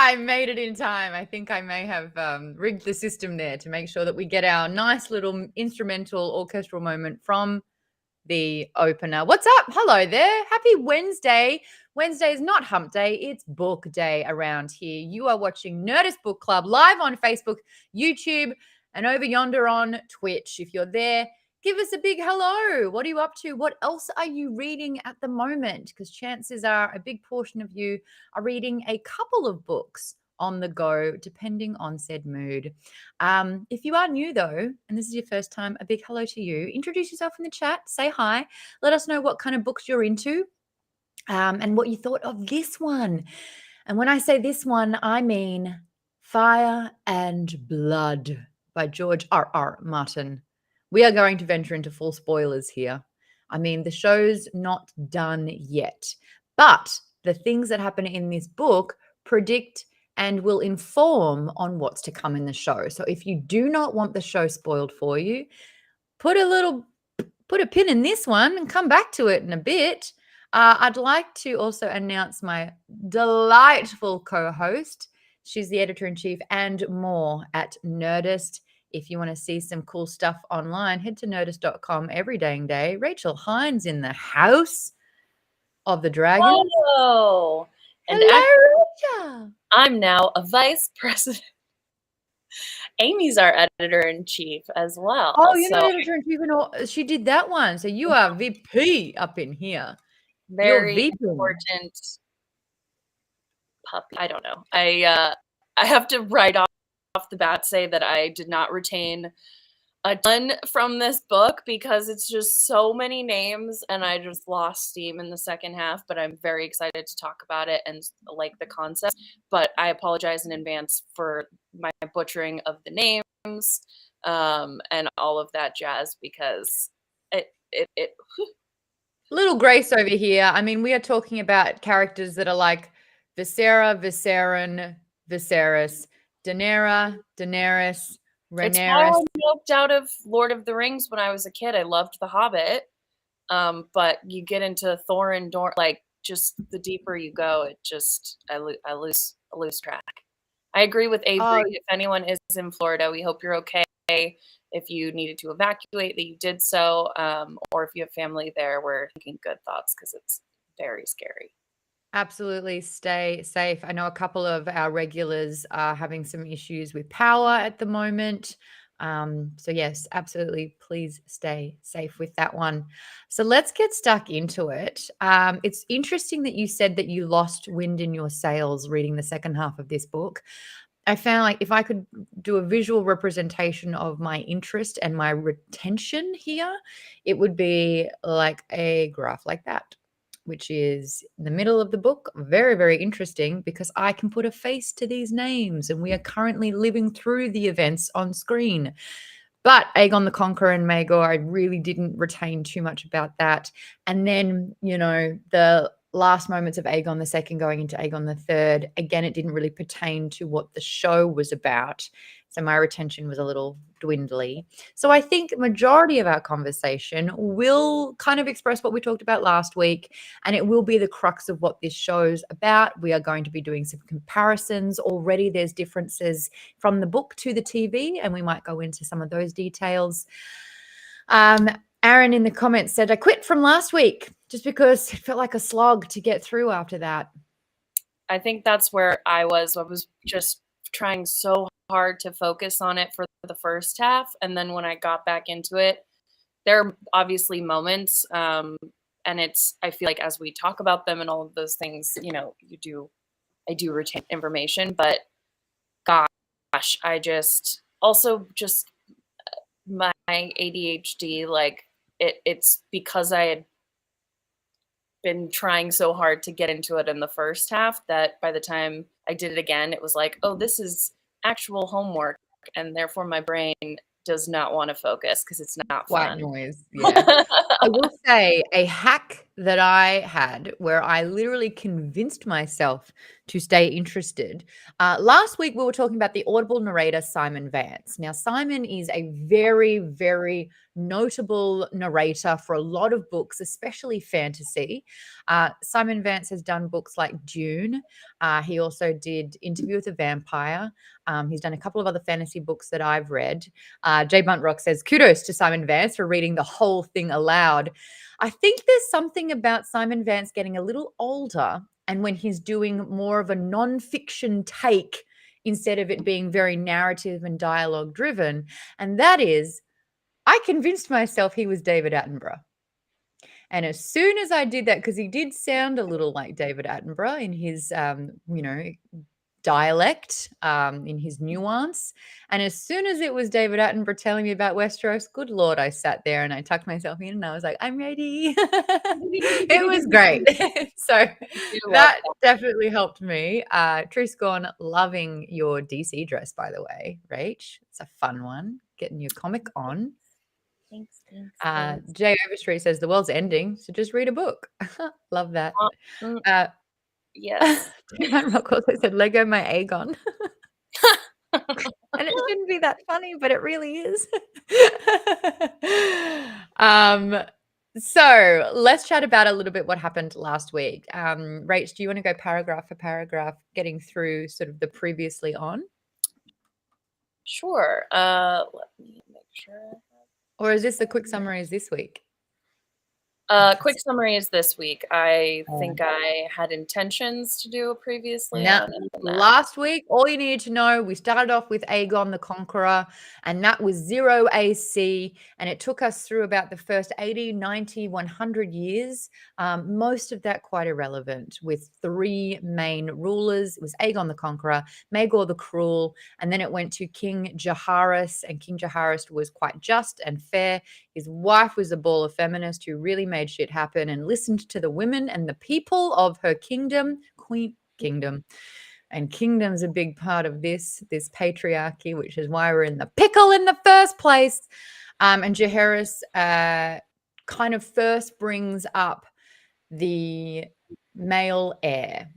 I made it in time. I think I may have rigged the system there to make sure that we get our nice little instrumental orchestral moment from the opener. What's up? Hello there. Happy Wednesday. Wednesday is not hump day. It's book day around here. You are watching Nerdist Book Club live on Facebook, YouTube, and over yonder on Twitch. If you're there, give us a big hello. What are you up to? What else are you reading at the moment? Because chances are a big portion of you are reading a couple of books on the go, depending on said mood. If you are new, though, and this is your first time, a big hello to you. Introduce yourself in the chat. Say hi. Let us know what kind of books you're into and what you thought of this one. And when I say this one, I mean Fire and Blood by George R.R. Martin. We are going to venture into full spoilers here. I mean, the show's not done yet, but the things that happen in this book predict and will inform on what's to come in the show. So if you do not want the show spoiled for you, put a pin in this one and come back to it in a bit. I'd like to also announce my delightful co-host. She's the editor-in-chief and more at Nerdist. If you want to see some cool stuff online, head to nerdist.com every dang day. Rachel Heine's in the house of the dragon. Hello. And Hello, I'm now a vice president. Amy's our editor-in-chief as well. Oh, you're not editor-in-chief and all. She did that one. So you are VP up in here. Very important puppy. I don't know. I have to right off the bat say that I did not retain a ton from this book because it's just so many names and I just lost steam in the second half, but I'm very excited to talk about it and like the concept. But I apologize in advance for my butchering of the names and all of that jazz because it Little Grace over here. I mean, we are talking about characters that are like Visera, Viseran, Viserys, Daenerys, Daenerys, Rhaenyra. It's why I moved out of Lord of the Rings when I was a kid. I loved The Hobbit, but you get into Thorin, like just the deeper you go, it just I lose track. I agree with Avery. If anyone is in Florida, we hope you're okay. If you needed to evacuate, that you did so, or if you have family there, we're thinking good thoughts because it's very scary. Absolutely. Stay safe. I know a couple of our regulars are having some issues with power at the moment. So yes, absolutely. Please stay safe with that one. So let's get stuck into it. It's interesting that you said that you lost wind in your sails reading the second half of this book. I found like if I could do a visual representation of my interest and my retention here, it would be like a graph like that, which is in the middle of the book. Very, very interesting because I can put a face to these names and we are currently living through the events on screen. But Aegon the Conqueror and Maegor, I really didn't retain too much about that. And then, the last moments of Aegon II going into Aegon III, again, it didn't really pertain to what the show was about. So my retention was a little dwindly. So I think majority of our conversation will kind of express what we talked about last week, and it will be the crux of what this show's about. We are going to be doing some comparisons. Already there's differences from the book to the TV, and we might go into some of those details. Aaron in the comments said, I quit from last week just because it felt like a slog to get through after that. I think that's where I was. I was just trying so hard to focus on it for the first half. And then when I got back into it, there are obviously moments. And I feel like as we talk about them and all of those things, I do retain information, but gosh, I just my ADHD, like it's because I had been trying so hard to get into it in the first half that by the time I did it again, it was like, oh, this is actual homework. And therefore my brain does not want to focus because it's not fun. White noise. Yeah. I will say a hack that I had where I literally convinced myself to stay interested. Last week, we were talking about the Audible narrator, Simon Vance. Now, Simon is a very, very notable narrator for a lot of books, especially fantasy. Simon Vance has done books like Dune. He also did Interview with a Vampire. He's done a couple of other fantasy books that I've read. Jay Buntrock says, kudos to Simon Vance for reading the whole thing aloud. I think there's something about Simon Vance getting a little older, and when he's doing more of a non-fiction take instead of it being very narrative and dialogue driven. And that is, I convinced myself he was David Attenborough. And as soon as I did that, because he did sound a little like David Attenborough in his, dialect, in his nuance. And as soon as it was David Attenborough telling me about Westeros, good Lord, I sat there and I tucked myself in and I was like, I'm ready. It was great. So that definitely helped me. Truth's gone, loving your DC dress, by the way, Rach. It's a fun one. Getting your comic on. Thanks. Jay Overstreet says the world's ending, so just read a book. Love that. Yes. Rock also said Lego my Aegon. And it shouldn't be that funny, but it really is. So let's chat about a little bit what happened last week. Rach, do you want to go paragraph for paragraph, getting through sort of the previously on? Sure. Let me make sure. Or is this the quick summaries this week? Quick summary is this week. I think I had intentions to do a previously on. Last week, all you needed to know, we started off with Aegon the Conqueror, and that was 0 AC, and it took us through about the first 80, 90, 100 years, most of that quite irrelevant, with 3 main rulers. It was Aegon the Conqueror, Maegor the Cruel, and then it went to King Jaehaerys, and King Jaehaerys was quite just and fair. His wife was a baller feminist who really made shit happen and listened to the women and the people of her kingdom, Queen Kingdom. And kingdom's a big part of this patriarchy, which is why we're in the pickle in the first place. And Jaehaerys kind of first brings up the male heir.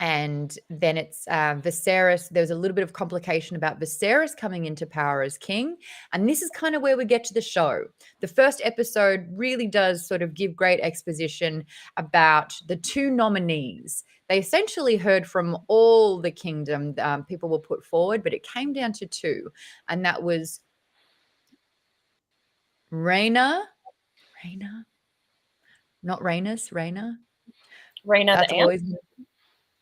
And then it's Viserys. There's a little bit of complication about Viserys coming into power as king. And this is kind of where we get to the show. The first episode really does sort of give great exposition about the 2 nominees. They essentially heard from all the kingdom. People were put forward, but it came down to 2. And that was Rhaena, not Rhaenys, Rhaena. Rhaena the always.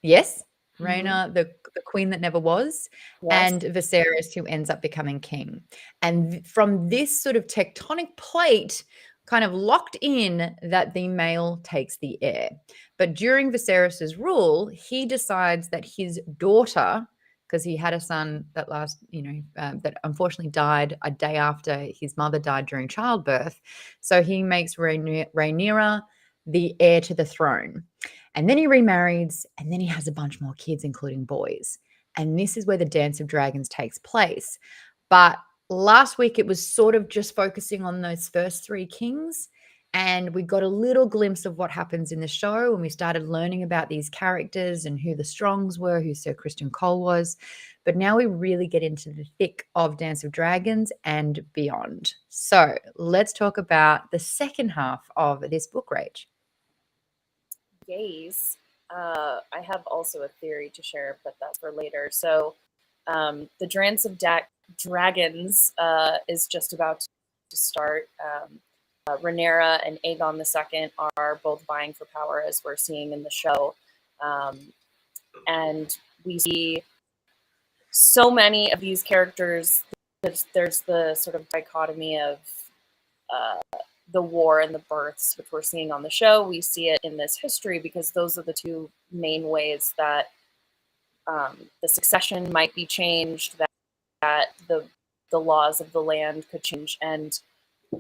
Yes, Rhaena, the queen that never was, and Viserys, who ends up becoming king. And from this sort of tectonic plate, kind of locked in that the male takes the heir. But during Viserys's rule, he decides that his daughter, because he had a son that that unfortunately died a day after his mother died during childbirth. So he makes Rhaenyra the heir to the throne. And then he remarries, and then he has a bunch more kids, including boys. And this is where the Dance of Dragons takes place. But last week, it was sort of just focusing on those first 3 kings. And we got a little glimpse of what happens in the show when we started learning about these characters and who the Strongs were, who Sir Criston Cole was. But now we really get into the thick of Dance of Dragons and beyond. So let's talk about the second half of this book, Rach. Yes. I have also a theory to share, but that's for later. So the Dance of Dragons is just about to start. Rhaenyra and Aegon II are both vying for power, as we're seeing in the show. And we see so many of these characters. There's the sort of dichotomy of the war and the births, which we're seeing on the show. We see it in this history because those are the 2 main ways that the succession might be changed, that the laws of the land could change, and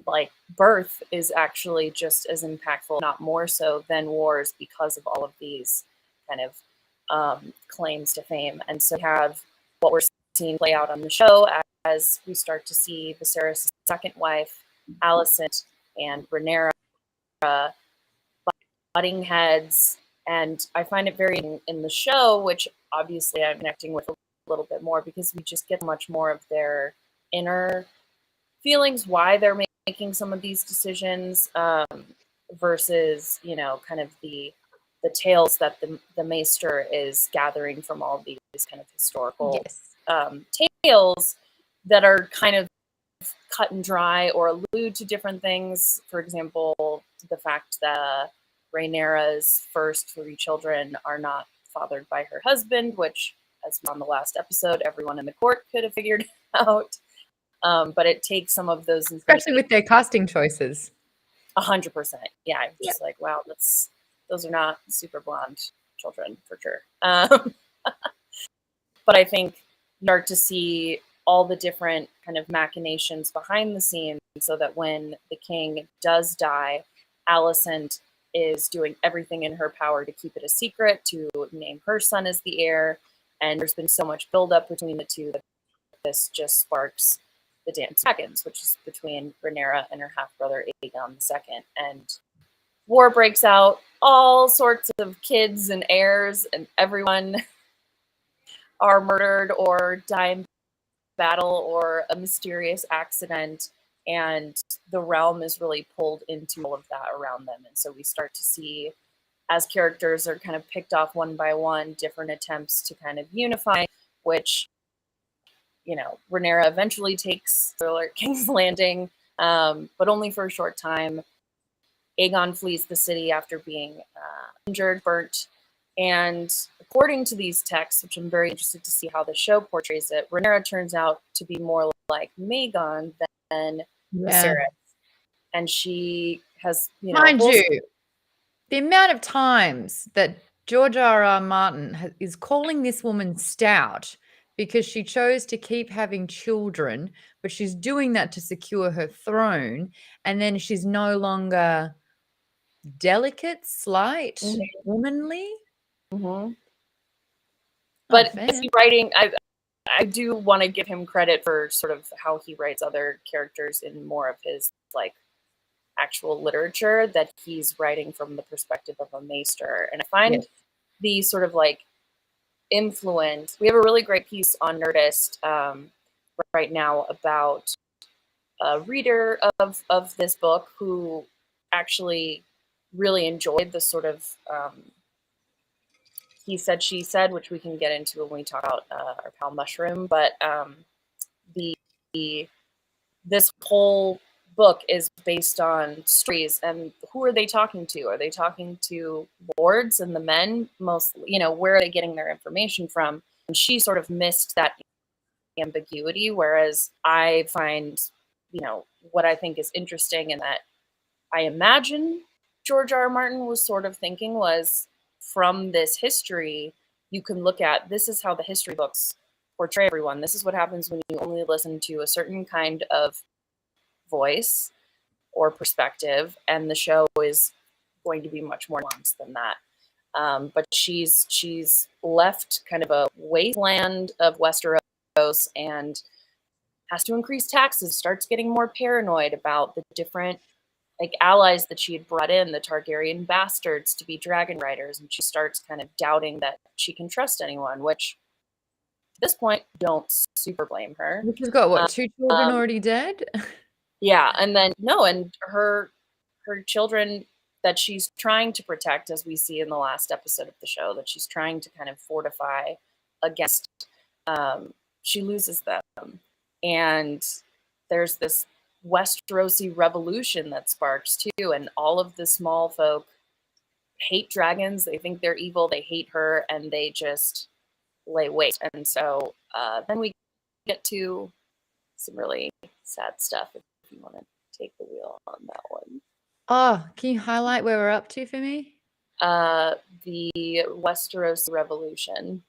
like birth is actually just as impactful, not more so, than wars because of all of these kind of claims to fame. And so we have what we're seeing play out on the show as we start to see Viserys' second wife, Alicent, and Rhaenyra butting heads. And I find it very in the show, which obviously I'm connecting with a little bit more because we just get much more of their inner feelings, why they're making some of these decisions, versus, you know, kind of the tales that the maester is gathering from all these kind of historical tales that are kind of cut and dry or allude to different things. For example, the fact that Rhaenyra's first 3 children are not fathered by her husband, which, as on the last episode, everyone in the court could have figured out. But it takes some of those, especially with their casting choices. 100%. Yeah, I'm just like, wow, those are not super blonde children for sure. But I think you start to see all the different kind of machinations behind the scenes, so that when the king does die, Alicent is doing everything in her power to keep it a secret, to name her son as the heir. And there's been so much buildup between the two that this just sparks the Dance of Dragons, which is between Rhaenyra and her half-brother Aegon II. And war breaks out, all sorts of kids and heirs and everyone are murdered or die in battle or a mysterious accident, and the realm is really pulled into all of that around them. And so we start to see, as characters are kind of picked off one by one, different attempts to kind of unify, which, you know, Rhaenyra eventually takes King's Landing, but only for a short time. Aegon flees the city after being injured, burnt, and according to these texts, which I'm very interested to see how the show portrays it, Rhaenyra turns out to be more like Maeggon than Viserys. And she has, you know, mind you, the amount of times that George R.R. Martin is calling this woman stout because she chose to keep having children, but she's doing that to secure her throne, and then she's no longer delicate, slight, womanly. But is he writing? I do want to give him credit for sort of how he writes other characters in more of his like actual literature, that he's writing from the perspective of a maester. And I find the sort of like influence. We have a really great piece on Nerdist right now about a reader of this book who actually really enjoyed the sort of he said, she said, which we can get into when we talk about our pal Mushroom. But this whole book is based on stories, and who are they talking to? Are they talking to lords and the men mostly? You know, where are they getting their information from? And she sort of missed that ambiguity, whereas I find, you know, what I think is interesting, and that I imagine George R.R. Martin was sort of thinking was, from this history, you can look at, this is how the history books portray everyone. This is what happens when you only listen to a certain kind of voice or perspective, and the show is going to be much more nuanced than that. But she's left kind of a wasteland of Westeros and has to increase taxes, starts getting more paranoid about the different like allies that she had brought in, the Targaryen bastards, to be dragon riders, and she starts kind of doubting that she can trust anyone, which at this point don't super blame her. Which has got what, 2 children already dead? Yeah, and then and her children that she's trying to protect, as we see in the last episode of the show, that she's trying to kind of fortify against, she loses them. And there's this Westerosi revolution that sparks too, and all of the small folk hate dragons. They think they're evil. They hate her, and they just lay waste. And so then we get to some really sad stuff. If you want to take the wheel on that one. Oh, can you highlight where we're up to for me? The Westeros revolution.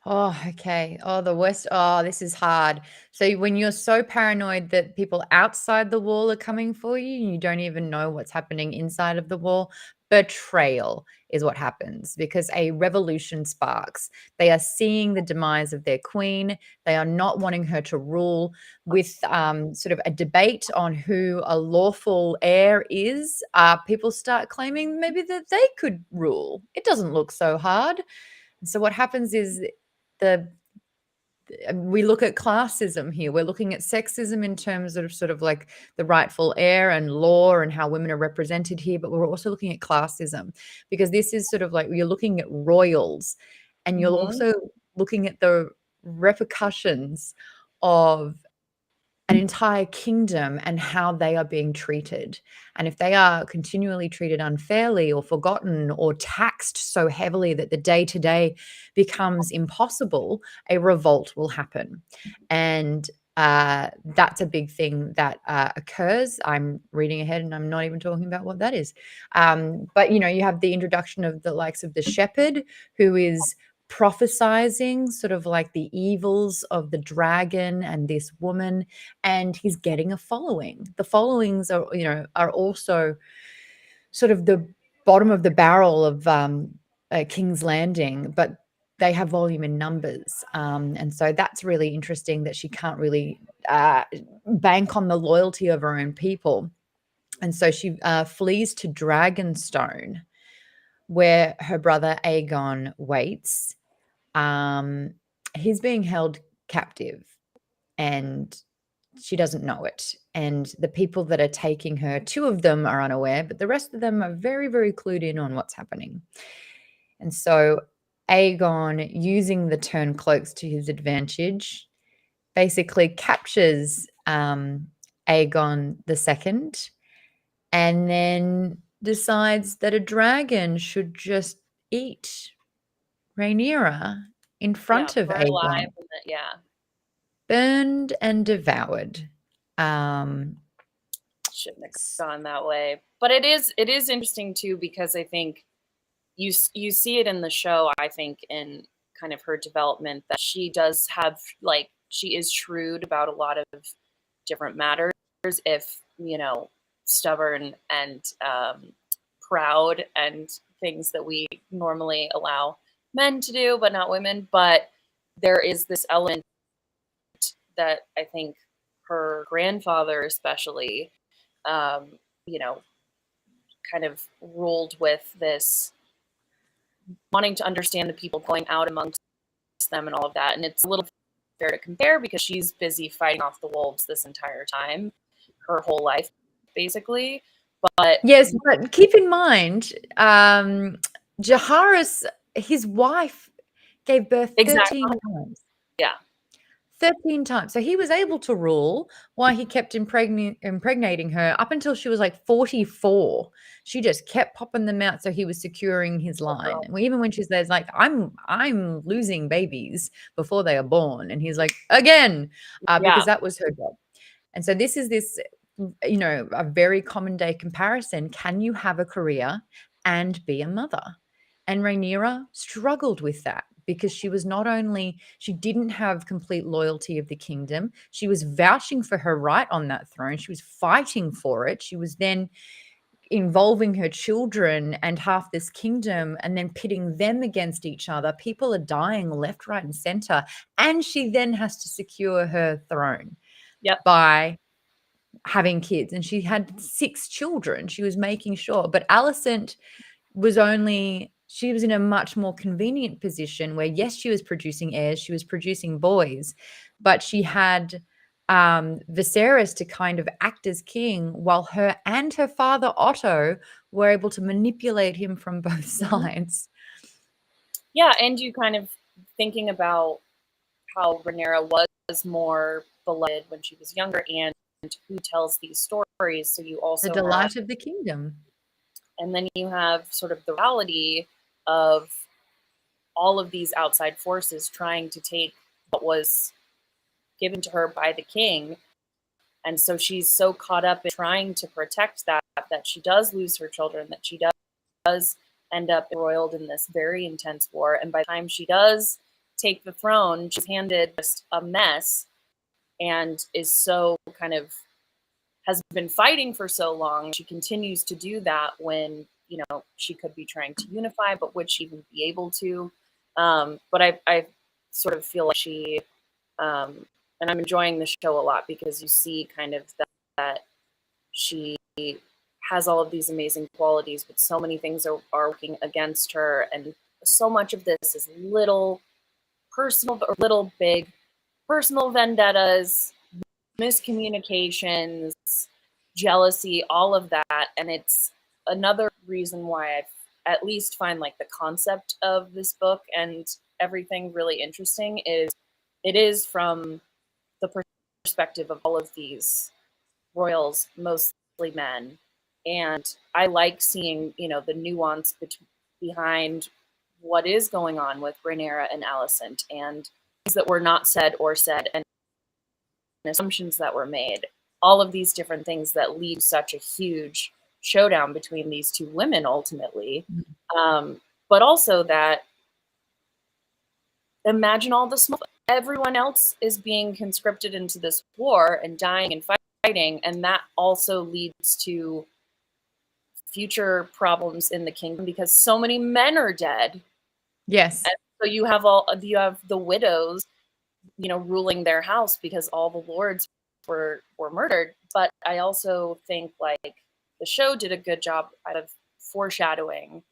Oh, okay. Oh, the West. Oh, this is hard. So when you're so paranoid that people outside the wall are coming for you, and you don't even know what's happening inside of the wall, betrayal is what happens because a revolution sparks. They are seeing the demise of their queen. They are not wanting her to rule. With sort of a debate on who a lawful heir is, people start claiming maybe that they could rule. It doesn't look so hard. So what happens is the we look at classism here. We're looking at sexism in terms of sort of like the rightful heir and law and how women are represented here, but we're also looking at classism because this is sort of like you're looking at royals and you're Mhm. also looking at the repercussions of an entire kingdom and how they are being treated. And if they are continually treated unfairly or forgotten or taxed so heavily that the day to day becomes impossible, a revolt will happen. And that's a big thing that occurs. I'm reading ahead and I'm not even talking about what that is. But, you know, you have the introduction of the likes of the shepherd who is prophesizing sort of like the evils of the dragon and this woman, and he's getting a following. The followings are, you know, are also sort of the bottom of the barrel of King's Landing, but they have volume in numbers, and so that's really interesting that she can't really bank on the loyalty of her own people, and so she flees to Dragonstone, where her brother Aegon waits. He's being held captive, and she doesn't know it. And the people that are taking her, two of them are unaware, but the rest of them are very, very clued in on what's happening. And so Aegon, using the turn cloaks to his advantage, basically captures Aegon the second and then decides that a dragon should just eat Rhaenyra in Yeah, front of burn alive Aegon, and yeah. burned and devoured. Um, Shouldn't have gone that way. But it is interesting too because I think you see it in the show. I think in kind of her development that she does have like she is shrewd about a lot of different matters. If you know, stubborn and proud and things that we normally allow men to do, but not women. But there is this element that I think her grandfather, especially, um, you know, kind of ruled with this wanting to understand the people going out amongst them and all of that. And it's a little fair to compare because she's busy fighting off the wolves this entire time, her whole life, basically. But yes, but keep in mind, Jaharis, his wife, gave birth exactly, 13 times. yeah, 13 times. So he was able to rule while he kept impregnating her up until she was like 44. She just kept popping them out so he was securing his line. And even when she says like, I'm losing babies before they are born. And he's like, again, yeah, because that was her job. And so this is this, you know, a very common day comparison. Can you have a career and be a mother? And Rhaenyra struggled with that because she was not only, she didn't have complete loyalty of the kingdom, she was vouching for her right on that throne. She was fighting for it. She was then involving her children and half this kingdom and then pitting them against each other. People are dying left, right, and center. And she then has to secure her throne yep, by having kids. And she had 6 children. She was making sure. But Alicent was only, she was in a much more convenient position where, yes, she was producing heirs, she was producing boys, but she had Viserys to kind of act as king while her and her father Otto were able to manipulate him from both sides. yeah. And you kind of thinking about how Rhaenyra was more beloved when she was younger and who tells these stories. So you The also have, delight of the kingdom. and then you have sort of the reality of all of these outside forces trying to take what was given to her by the king. And so she's so caught up in trying to protect that she does lose her children, that she does end up embroiled in this very intense war. And by the time she does take the throne. She's handed just a mess and is so kind of has been fighting for so long. She continues to do that when, she could be trying to unify, but would she even be able to? But I sort of feel like she, and I'm enjoying the show a lot because you see kind of that she has all of these amazing qualities, but so many things are working against her. And so much of this is little personal or little big personal vendettas, miscommunications, jealousy, all of that. And it's another reason why I at least find like the concept of this book and everything really interesting is it is from the perspective of all of these royals, mostly men. And I like seeing, the nuance behind what is going on with Rhaenyra and Alicent and things that were not said or said and assumptions that were made. All of these different things that lead such a huge showdown between these two women ultimately. But also that imagine all the small, everyone else is being conscripted into this war and dying and fighting, and that also leads to future problems in the kingdom because so many men are dead. Yes. And so you have the widows, ruling their house because all the lords were murdered. But I also think like the show did a good job out of foreshadowing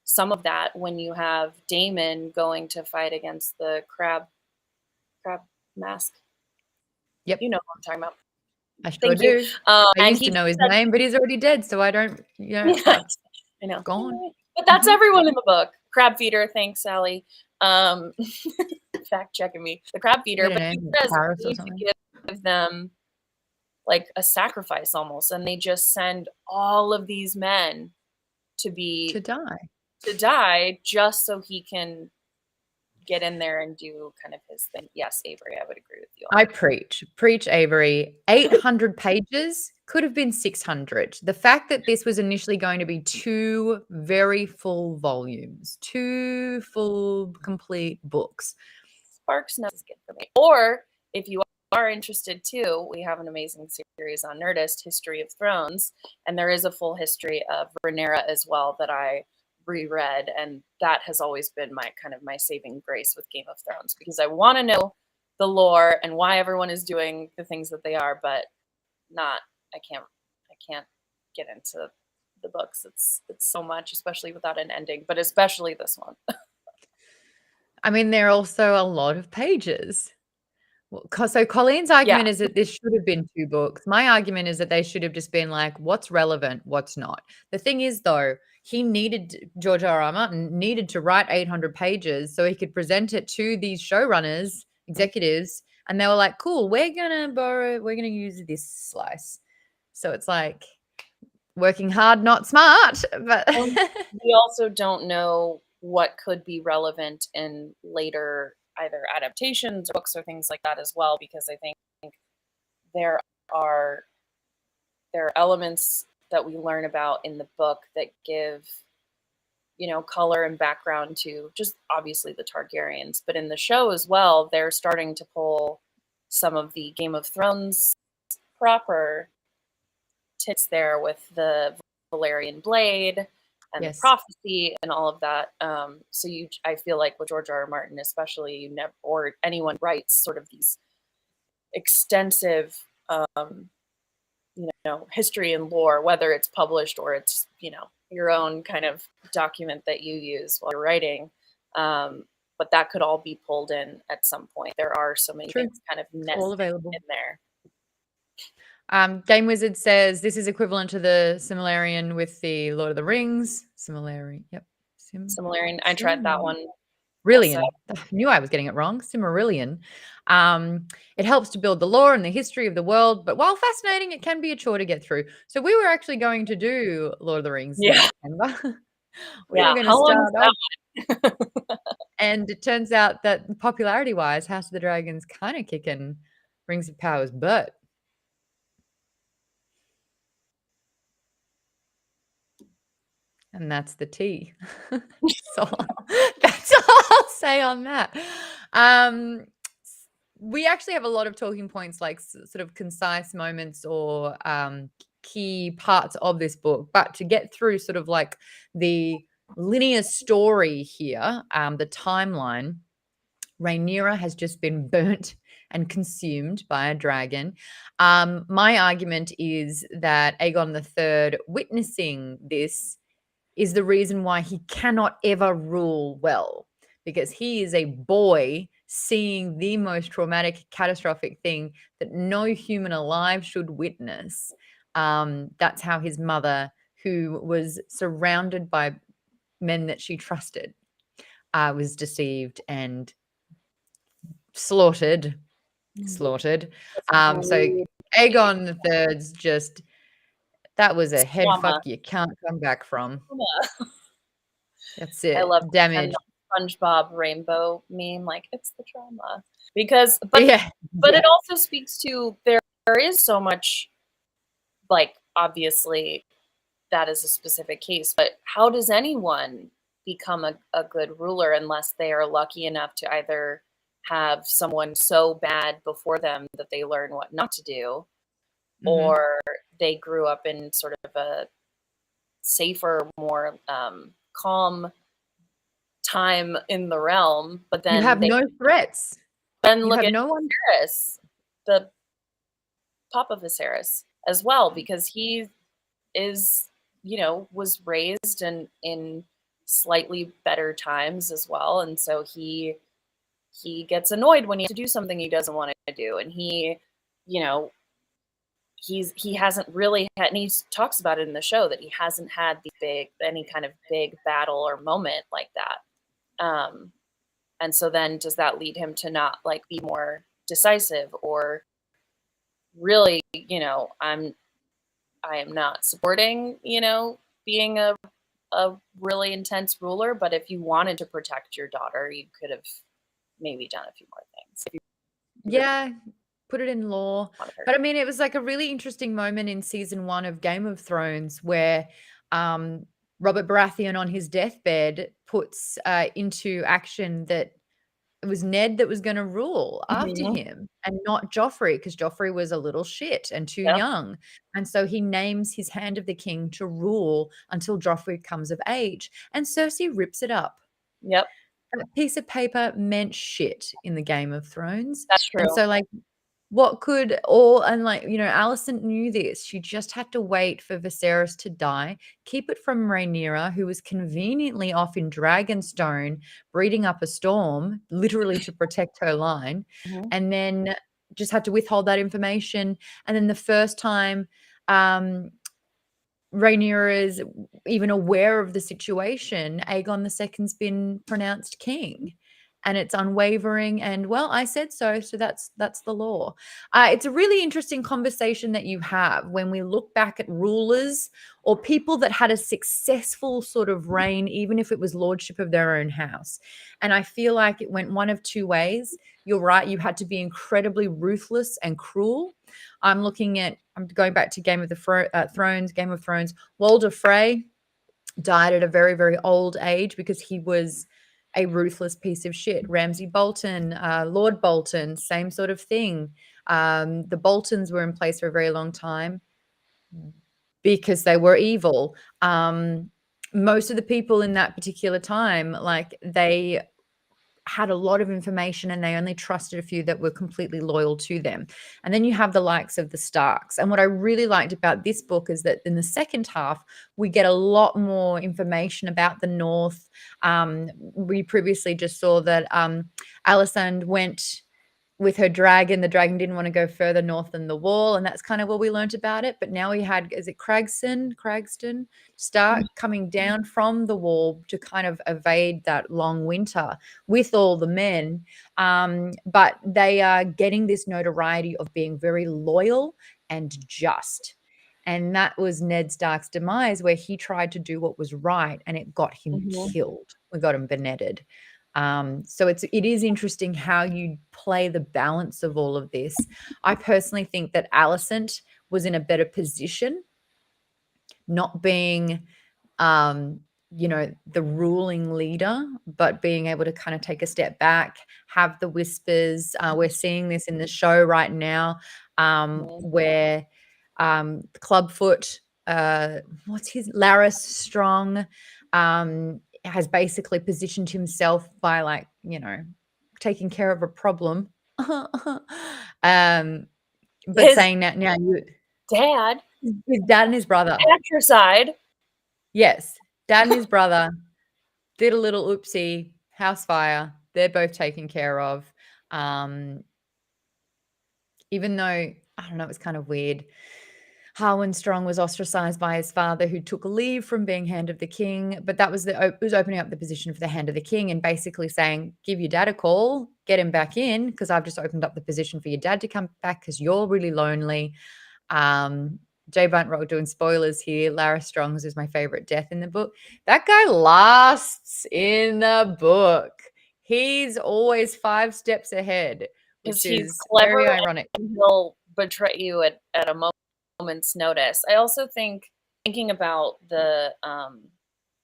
some of that when you have Daemon going to fight against the crab mask. Yep. You know what I'm talking about. I sure do. I used to know his name, but he's already dead, so I don't, I know. Gone. But that's everyone in the book. Crab feeder, thanks, Sally. Fact checking me. The crab feeder, but he says we need to give them like a sacrifice almost, and they just send all of these men to die just so he can get in there and do kind of his thing. Yes, Avery, I would agree with you. I preach, Avery. 800 pages could have been 600. The fact that this was initially going to be 2 very full volumes, 2 full complete books. Sparks knows is good for me. Or if you are interested too, we have an amazing series on Nerdist, History of Thrones, and there is a full history of Rhaenyra as well that I reread, and that has always been my saving grace with Game of Thrones because I want to know the lore and why everyone is doing the things that they are, but I can't get into the books. It's so much, especially without an ending, but especially this one. I mean, there are also a lot of pages. So Colleen's argument is that this should have been 2 books. My argument is that they should have just been like, what's relevant, what's not. The thing is, though, George R.R. Martin needed to write 800 pages so he could present it to these showrunners, executives, and they were like, cool, we're going to use this slice. So it's like working hard, not smart. But we also don't know what could be relevant in later either adaptations or books or things like that as well, because I think there are elements that we learn about in the book that give color and background to just obviously the Targaryens, but in the show as well, they're starting to pull some of the Game of Thrones proper tits there with the Valerian blade and the prophecy and all of that. So I feel like with George R.R. Martin, especially, or anyone writes sort of these extensive, history and lore, whether it's published or it's, your own kind of document that you use while you're writing. But that could all be pulled in at some point. There are so many things kind of all available in there. Game Wizard says this is equivalent to the Silmarillion with the Lord of the Rings. Silmarillion, yep. Silmarillion. I tried that one. Rillion. I knew I was getting it wrong. Silmarillion. It helps to build the lore and the history of the world, but while fascinating, it can be a chore to get through. So we were actually going to do Lord of the Rings in September. We were going to start off. And it turns out that popularity-wise, House of the Dragon's kind of kicking Rings of Power's butt. And that's the tea. So that's all I'll say on that. We actually have a lot of talking points, like sort of concise moments or key parts of this book. But to get through sort of like the linear story here, the timeline, Rhaenyra has just been burnt and consumed by a dragon. My argument is that Aegon III witnessing this is the reason why he cannot ever rule well, because he is a boy seeing the most traumatic, catastrophic thing that no human alive should witness. That's how his mother, who was surrounded by men that she trusted, was deceived and slaughtered. So Aegon the Third's just, that was a head fuck you can't come back from. That's it. I love damage. SpongeBob rainbow meme, like it's the trauma. Because but it also speaks to there is so much, like, obviously that is a specific case, but how does anyone become a good ruler unless they are lucky enough to either have someone so bad before them that they learn what not to do, or they grew up in sort of a safer, more calm time in the realm, but then you have no threats. Then you look have at no one. Viserys, the Papa Viserys as well, because he is, was raised in slightly better times as well, and so he gets annoyed when he has to do something he doesn't want to do, and he hasn't really had, and he talks about it in the show, that he hasn't had any kind of big battle or moment like that. And so then does that lead him to not be more decisive, or really, I am not supporting, being a really intense ruler, but if you wanted to protect your daughter, you could have maybe done a few more things. Yeah, put it in law. But I mean, it was like a really interesting moment in season 1 of Game of Thrones where Robert Baratheon on his deathbed puts into action that it was Ned that was going to rule after him and not Joffrey, because Joffrey was a little shit and too young. And so he names his Hand of the King to rule until Joffrey comes of age. And Cersei rips it up. Yep. That piece of paper meant shit in the Game of Thrones. That's true. And so what could all, and Alicent knew this. She just had to wait for Viserys to die, keep it from Rhaenyra, who was conveniently off in Dragonstone, breeding up a storm, literally to protect her line, and then just had to withhold that information. And then the first time Rhaenyra is even aware of the situation, Aegon II's been pronounced king. And it's unwavering, and well, I said so that's the law. It's a really interesting conversation that you have when we look back at rulers or people that had a successful sort of reign, even if it was lordship of their own house. And I feel like it went one of two ways. You're right, you had to be incredibly ruthless and cruel. I'm going back to Game of Thrones. Walder Frey died at a very, very old age because he was a ruthless piece of shit. Ramsay Bolton, Lord Bolton, same sort of thing. The Boltons were in place for a very long time because they were evil. Most of the people in that particular time, they had a lot of information and they only trusted a few that were completely loyal to them. And then you have the likes of the Starks. And what I really liked about this book is that in the second half, we get a lot more information about the North. We previously just saw that Alicent went with her dragon. The dragon didn't want to go further north than the wall, and that's kind of what we learned about it. But now we had, is it Cragston Stark coming down from the wall to kind of evade that long winter with all the men. But they are getting this notoriety of being very loyal and just. And that was Ned Stark's demise, where he tried to do what was right and it got him killed. We got him benetted. So it is interesting how you play the balance of all of this. I personally think that Alicent was in a better position, not being the ruling leader, but being able to kind of take a step back, have the whispers. We're seeing this in the show right now, where Clubfoot, what's his Laris Strong, has basically positioned himself by taking care of a problem. But saying that now his dad and his brother. Patricide. Yes, dad and his brother did a little oopsie, house fire. They're both taken care of. Even though, I don't know, it was kind of weird. Harwin Strong was ostracized by his father, who took leave from being Hand of the King. But that was it was opening up the position for the Hand of the King and basically saying, give your dad a call, get him back in, because I've just opened up the position for your dad to come back because you're really lonely. Jay Buntrock doing spoilers here. Lara Strong's is my favorite death in the book. That guy lasts in the book. He's always 5 steps ahead, which is clever, very ironic. And he'll betray you at a moment's notice. I also thinking about the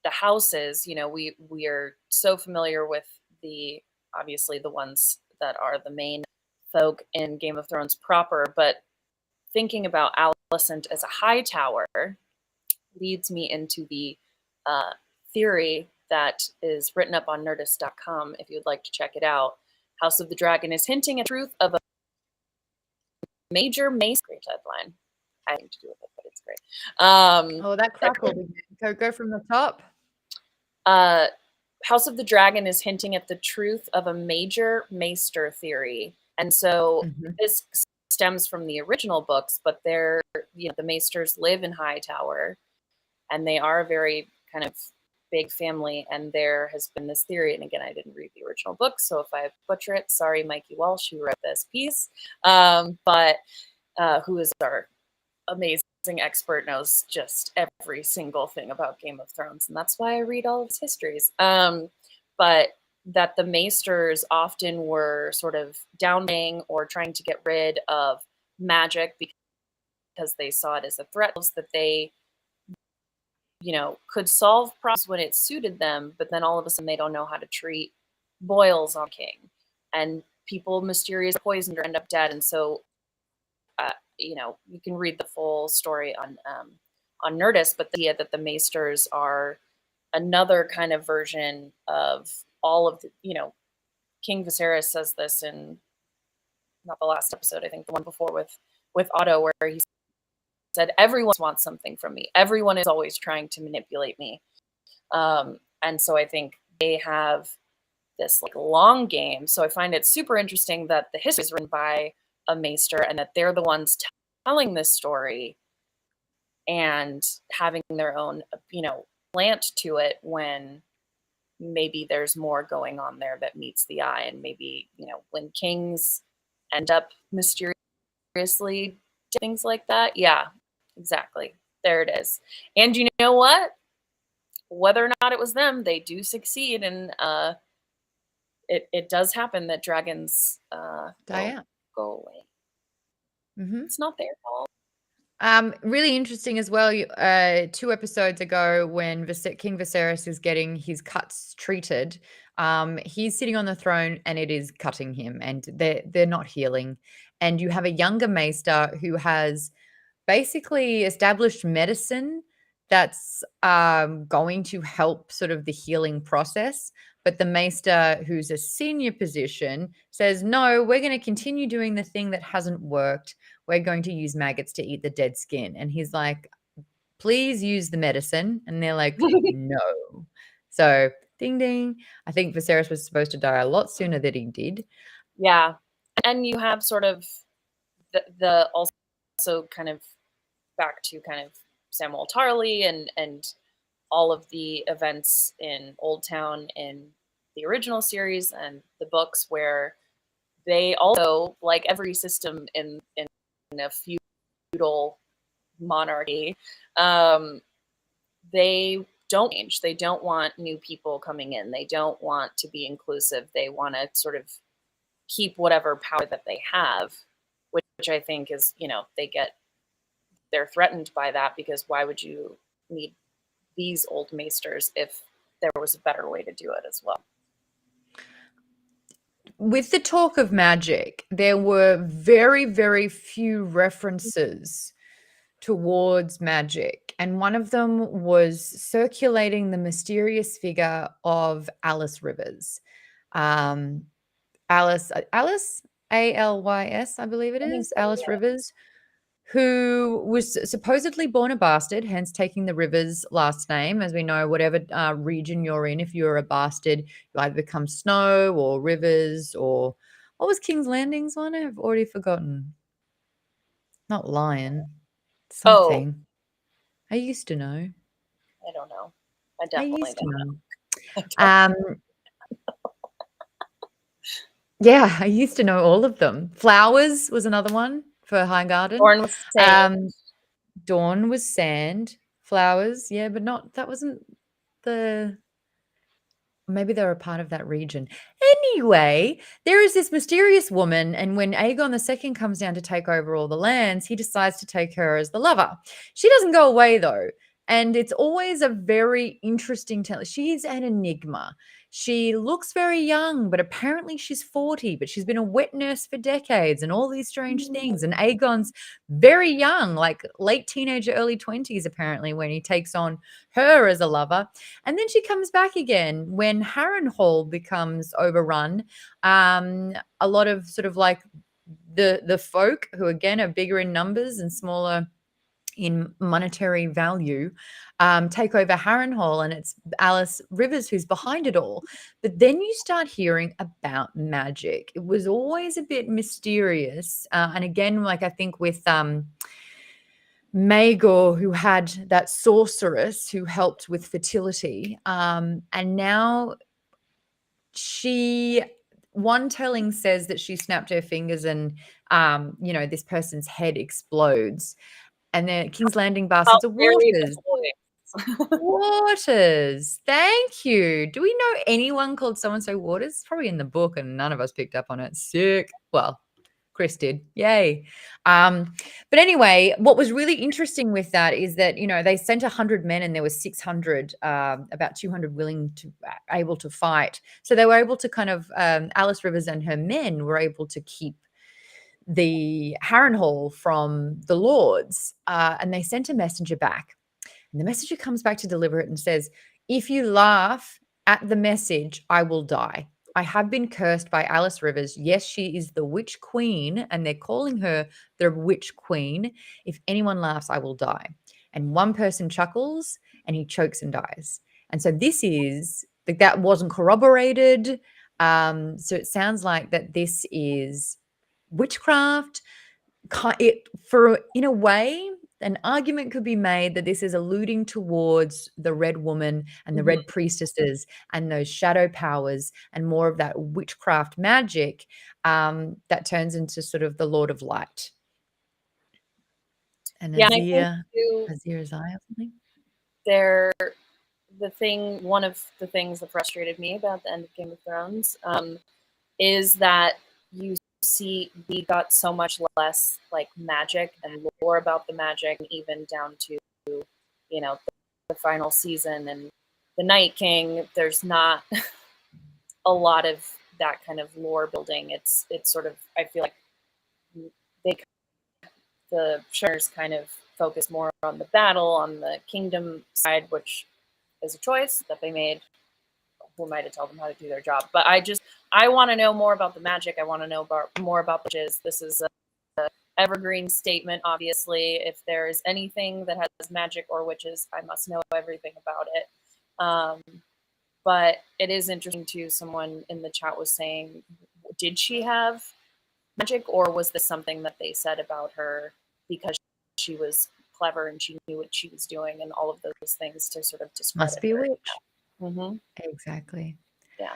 houses, we are so familiar with obviously the ones that are the main folk in Game of Thrones proper, but thinking about Alicent as a high tower leads me into the theory that is written up on Nerdist.com if you'd like to check it out. House of the Dragon is hinting at the truth of a major maester deadline. I think to do with it, but it's great. That crackled. Go from the top. House of the Dragon is hinting at the truth of a major maester theory. And so this stems from the original books, but the maesters live in Hightower, and they are a very kind of big family, and there has been this theory, and again, I didn't read the original book, so if I butcher it, sorry, Mikey Walsh, who wrote this piece, but who is our amazing expert, knows just every single thing about Game of Thrones, and that's why I read all of his histories. But that the maesters often were sort of downplaying or trying to get rid of magic because they saw it as a threat, that they could solve problems when it suited them, but then all of a sudden they don't know how to treat boils on king, and people mysteriously poisoned or end up dead. And so, you can read the full story on Nerdist, but the idea that the maesters are another kind of version of all of the, King Viserys says this in not the last episode, I think the one before with Otto, where he said, everyone wants something from me. Everyone is always trying to manipulate me. And so I think they have this long game. So I find it super interesting that the history is written by a maester and that they're the ones telling this story and having their own, slant to it, when maybe there's more going on there that meets the eye. And maybe, when kings end up mysteriously things like that. Yeah, exactly. There it is. And you know what? Whether or not it was them, they do succeed. And it does happen that dragons go away. It's not their fault. Really interesting as well. 2 episodes ago, when King Viserys is getting his cuts treated, he's sitting on the throne and it is cutting him, and they're not healing. And you have a younger maester who has basically established medicine that's going to help sort of the healing process. But the maester, who's a senior position, says, no, we're going to continue doing the thing that hasn't worked. We're going to use maggots to eat the dead skin. And he's like, please use the medicine. And they're like, no. So ding, ding. I think Viserys was supposed to die a lot sooner than he did. Yeah. And you have sort of the also kind of back to kind of Samwell Tarly and all of the events in Old Town in the original series and the books, where they also, like every system in a feudal monarchy, they don't change. They don't want new people coming in. They don't want to be inclusive. They want to sort of keep whatever power that they have, which I think is, they're threatened by that, because why would you need these old maesters if there was a better way to do it as well. With the talk of magic, there were very, very few references towards magic, and one of them was circulating the mysterious figure of Alice Rivers. Alice, Alys, I believe it is, Alice Rivers, who was supposedly born a bastard, hence taking the Rivers last name. As we know, whatever region you're in, if you're a bastard, you either become Snow or Rivers, or what was King's Landing's one? I've already forgotten. Not Lion, something. I used to know. I don't know. I I definitely used to don't know. know. Yeah, I used to know all of them. Flowers was another one for High Garden. Born with sand. Dawn was sand. Flowers, yeah, but not that wasn't the maybe they were a part of that region. Anyway, there is this mysterious woman, and when Aegon II comes down to take over all the lands, he decides to take her as the lover. She doesn't go away though, and it's always a very interesting tale. She's an enigma. She looks very young, but apparently she's 40, but she's been a wet nurse for decades and all these strange things. And Aegon's very young, like late teenager, early 20s, apparently, when he takes on her as a lover. And then she comes back again when Harrenhal becomes overrun. A lot of sort of like the folk who again are bigger in numbers and smaller in monetary value, take over Harrenhal, and it's Alice Rivers who's behind it all. But then you start hearing about magic. It was always a bit mysterious. And again, like I think with Maegor, who had that sorceress who helped with fertility. And now one telling says that she snapped her fingers and, this person's head explodes. And then King's Landing bastards are Waters. Waters. Thank you. Do we know anyone called so-and-so Waters? Probably in the book and none of us picked up on it. Sick. Well, Chris did. Yay. But anyway, what was really interesting with that is that, they sent 100 men and there was 600, about 200 able to fight. So they were able to kind of, Alice Rivers and her men were able to keep the Harrenhal from the lords, and they sent a messenger back. And the messenger comes back to deliver it and says, if you laugh at the message, I will die. I have been cursed by Alice Rivers. Yes, she is the witch queen, and they're calling her the witch queen. If anyone laughs, I will die. And one person chuckles and he chokes and dies. And so this is, like, that wasn't corroborated. So it sounds like that this is witchcraft. In a way, an argument could be made that this is alluding towards the Red Woman and the Red Priestesses and those shadow powers and more of that witchcraft magic that turns into sort of the Lord of Light. And Azir Azai or something? One of the things that frustrated me about the end of Game of Thrones is that we got so much less like magic and lore about the magic, even down to the final season and the Night King. There's not a lot of that kind of lore building. It's sort of, I feel like the showrunners kind of focus more on the battle on the kingdom side, which is a choice that they made. Who am I to tell them how to do their job? But I want to know more about the magic. I want to know more about witches. This is a evergreen statement, obviously. If there is anything that has magic or witches, I must know everything about it. But it is interesting too. Someone in the chat was saying, did she have magic, or was this something that they said about her because she was clever and she knew what she was doing and all of those things to sort of discredit Must be a her? witch. Mm-hmm. Exactly. Yeah.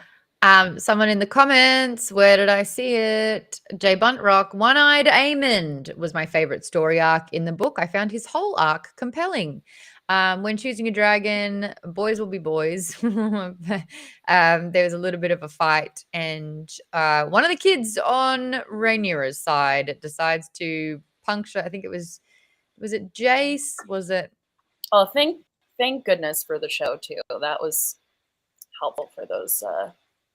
Someone in the comments, where did I see it? Jay Buntrock, One-Eyed Aemond was my favorite story arc in the book. I found his whole arc compelling. When choosing a dragon, boys will be boys. There was a little bit of a fight, and one of the kids on Rhaenyra's side decides to puncture. I think it was it Jace? Was it? Oh, I think thank goodness for the show too. That was helpful for those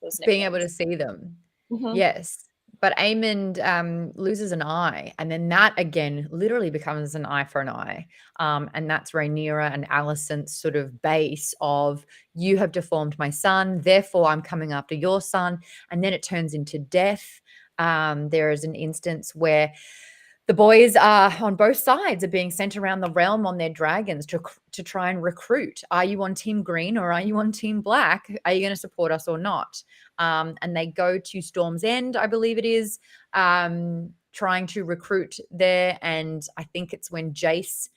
nicknames. Being able to see them. Mhm. Yes. But Aemond loses an eye, and then that again literally becomes an eye for an eye. And that's Rhaenyra and Alicent's sort of base of, you have deformed my son, therefore I'm coming after your son. And then it turns into death. There is an instance where the boys are on both sides are being sent around the realm on their dragons to try and recruit. Are you on Team Green or are you on Team Black? Are you going to support us or not? And they go to Storm's End, I believe it is, trying to recruit there. And I think it's when Jace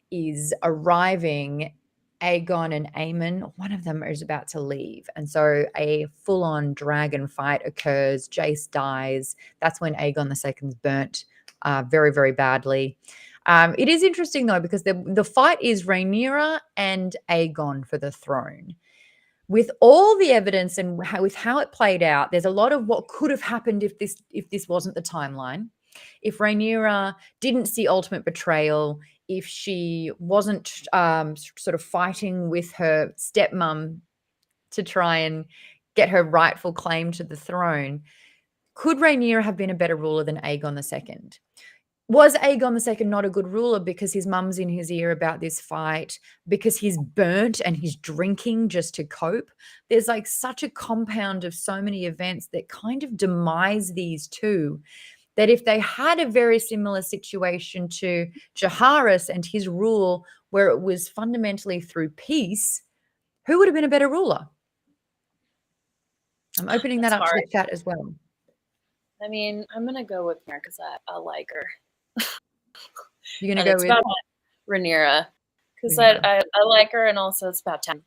is arriving, Aegon and Aemon, one of them is about to leave. And so a full-on dragon fight occurs. Jace dies. That's when Aegon II's burnt very, very badly. It is interesting, though, because the fight is Rhaenyra and Aegon for the throne. With all the evidence and with how it played out, there's a lot of what could have happened if this wasn't the timeline. If Rhaenyra didn't see ultimate betrayal, if she wasn't sort of fighting with her stepmom to try and get her rightful claim to the throne, could Rhaenyra have been a better ruler than Aegon II? Was Aegon II not a good ruler because his mum's in his ear about this fight, because he's burnt and he's drinking just to cope? There's like such a compound of so many events that kind of demise these two, that if they had a very similar situation to Jaehaerys and his rule, where it was fundamentally through peace, who would have been a better ruler? I'm opening that up to the chat as well. I mean, I'm going to go with her because I like her. You're going to go with Rhaenyra because I like her, and also it's about time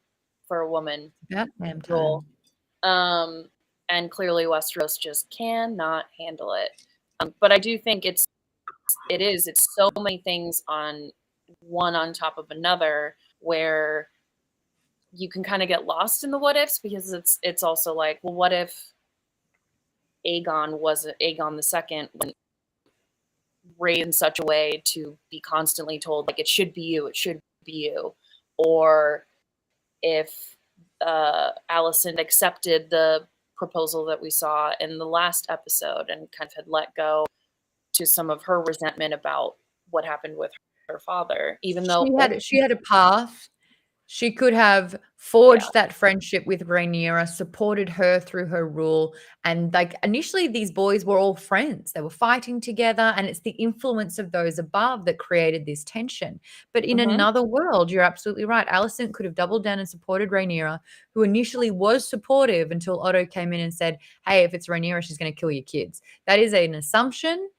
for a woman role. And clearly Westeros just cannot handle it. But I do think it's so many things on one on top of another where you can kind of get lost in the what ifs, because it's also like, well, what if Aegon II when raised in such a way to be constantly told, like, it should be you, or if Alicent accepted the proposal that we saw in the last episode and kind of had let go to some of her resentment about what happened with her father, even though she had a path. She could have forged that friendship with Rhaenyra, supported her through her rule. And like initially these boys were all friends. They were fighting together, and it's the influence of those above that created this tension. But in another world, you're absolutely right. Alicent could have doubled down and supported Rhaenyra, who initially was supportive until Otto came in and said, hey, if it's Rhaenyra, she's going to kill your kids. That is an assumption.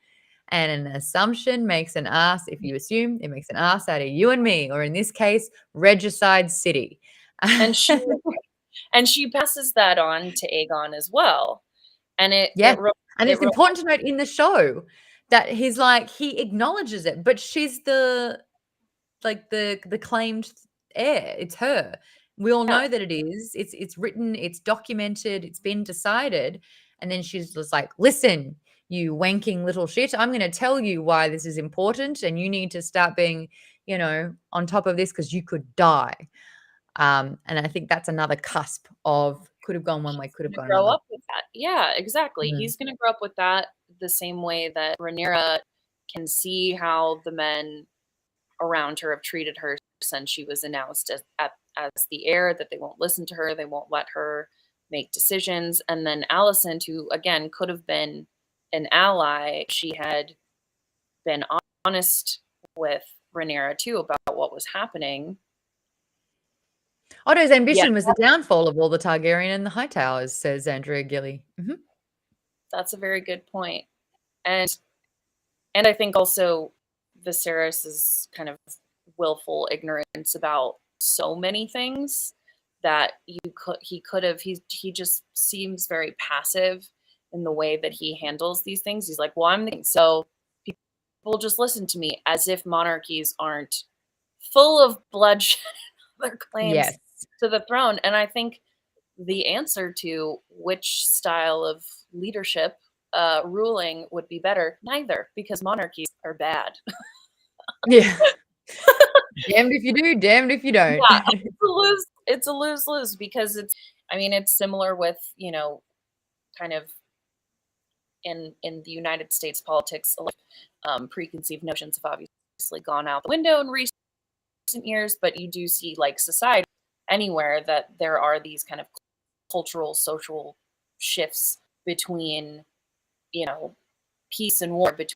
And an assumption makes an ass. If you assume, it makes an ass out of you and me, or in this case, Regicide City. And she passes that on to Aegon as well. And it's important to note in the show that he's like, he acknowledges it, but she's the claimed heir. It's her. We all know that it is. It's written, it's documented, it's been decided. And then she's just like, listen, you wanking little shit, I'm going to tell you why this is important, and you need to start being, on top of this, because you could die. And I think that's another cusp of could have gone one way, could have gone another. Grow up with that. Yeah, exactly. He's going to grow up with that the same way that Rhaenyra can see how the men around her have treated her since she was announced as the heir, that they won't listen to her, they won't let her make decisions. And then Alicent, who again could have been an ally, she had been honest with Rhaenyra too about what was happening. Otto's ambition was the downfall of all the Targaryen and the Hightowers, says Andrea Gilly. That's a very good point. And I think also Viserys' kind of willful ignorance about so many things that he just seems very passive in the way that he handles these things. He's like, well, so people just listen to me, as if monarchies aren't full of bloodshed and other claims to the throne. And I think the answer to which style of leadership ruling would be better, neither, because monarchies are bad. Yeah. Damned if you do, damned if you don't. Yeah, it's a lose-lose because it's similar with, kind of in the United States politics, preconceived notions have obviously gone out the window in recent years, but you do see like society anywhere that there are these kind of cultural, social shifts between, peace and war, between,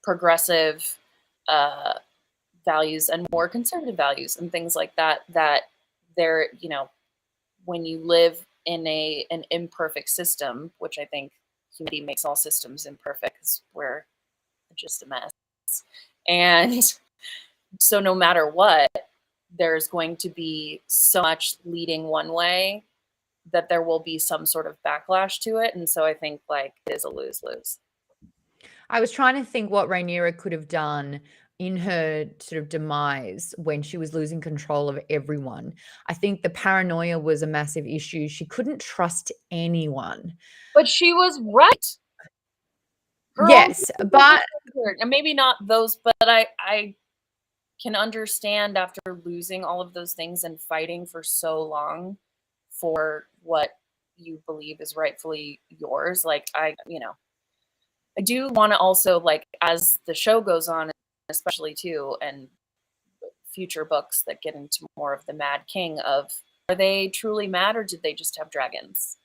progressive uh, values and more conservative values and things like that, that there, when you live in an imperfect system, which I think humanity makes all systems imperfect because we're just a mess. And so no matter what, there's going to be so much leading one way that there will be some sort of backlash to it. And so I think like it is a lose-lose. I was trying to think what Rhaenyra could have done in her sort of demise when she was losing control of everyone. I think the paranoia was a massive issue. She couldn't trust anyone. But she was right. Yes, but and maybe not those, but I can understand after losing all of those things and fighting for so long for what you believe is rightfully yours. Like I do want to also, like, as the show goes on, especially too, and future books that get into more of the Mad King of, are they truly mad or did they just have dragons?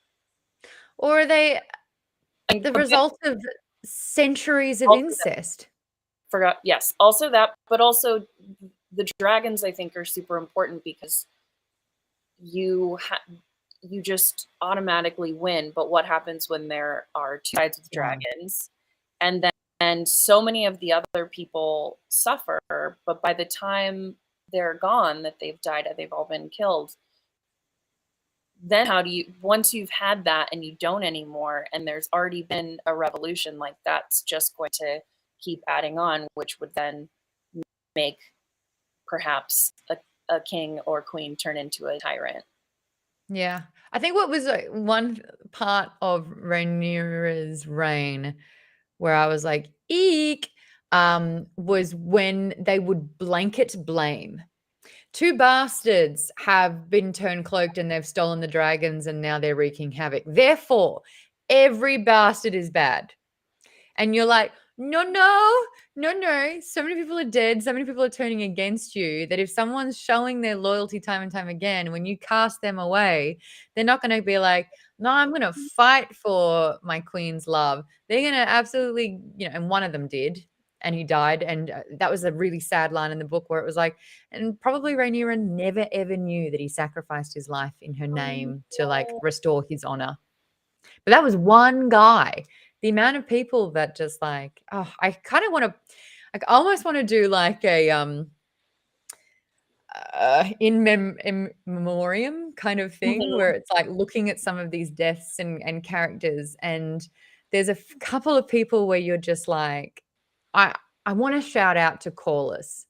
Or are they the result of centuries of incest? Forgot. Yes. Also that, but also the dragons I think are super important because you just automatically win. But what happens when there are two sides of dragons? And then so many of the other people suffer, but by the time they're gone, that they've died, they've all been killed. Then how do you, once you've had that and you don't anymore, and there's already been a revolution, like that's just going to keep adding on, which would then make perhaps a king or queen turn into a tyrant. Yeah. I think what was one part of Rhaenyra's reign where I was like, eek, was when they would blanket blame. Two bastards have been turned cloaked and they've stolen the dragons and now they're wreaking havoc. Therefore, every bastard is bad. And you're like, no, no, no, no. So many people are dead. So many people are turning against you that if someone's showing their loyalty time and time again, when you cast them away, they're not going to be like, no, I'm going to fight for my queen's love. They're going to absolutely, and one of them did. And he died. And that was a really sad line in the book where it was like, and probably Rhaenyra never, ever knew that he sacrificed his life in her name to like restore his honor. But that was one guy. The amount of people that just like, oh, I kind of want to, like, I almost want to do like a in memoriam kind of thing where it's like looking at some of these deaths and characters, and there's a couple of people where you're just like, I want to shout out to Corlys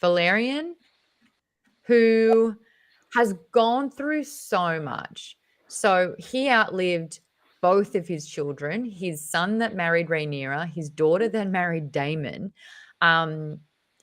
Valerian, who has gone through so much. So he outlived both of his children, his son that married Rhaenyra, his daughter that married Daemon.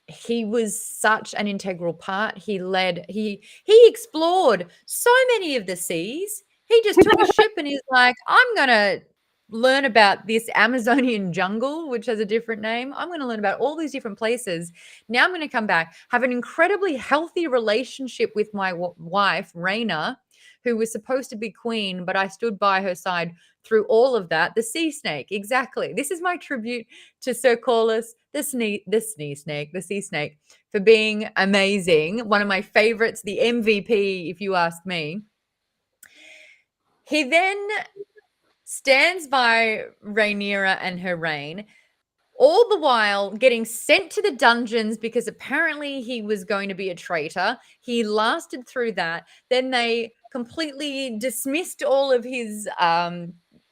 He was such an integral part. He explored so many of the seas. He just took a ship and he's like, I'm going to learn about this Amazonian jungle, which has a different name. I'm going to learn about all these different places. Now I'm going to come back, have an incredibly healthy relationship with my wife, Rhaena, who was supposed to be queen, but I stood by her side through all of that. The sea snake, exactly. This is my tribute to Sir Corlys, the sea snake, for being amazing. One of my favorites, the MVP, if you ask me. He then stands by Rhaenyra and her reign, all the while getting sent to the dungeons because apparently he was going to be a traitor. He lasted through that. Then they completely dismissed all of his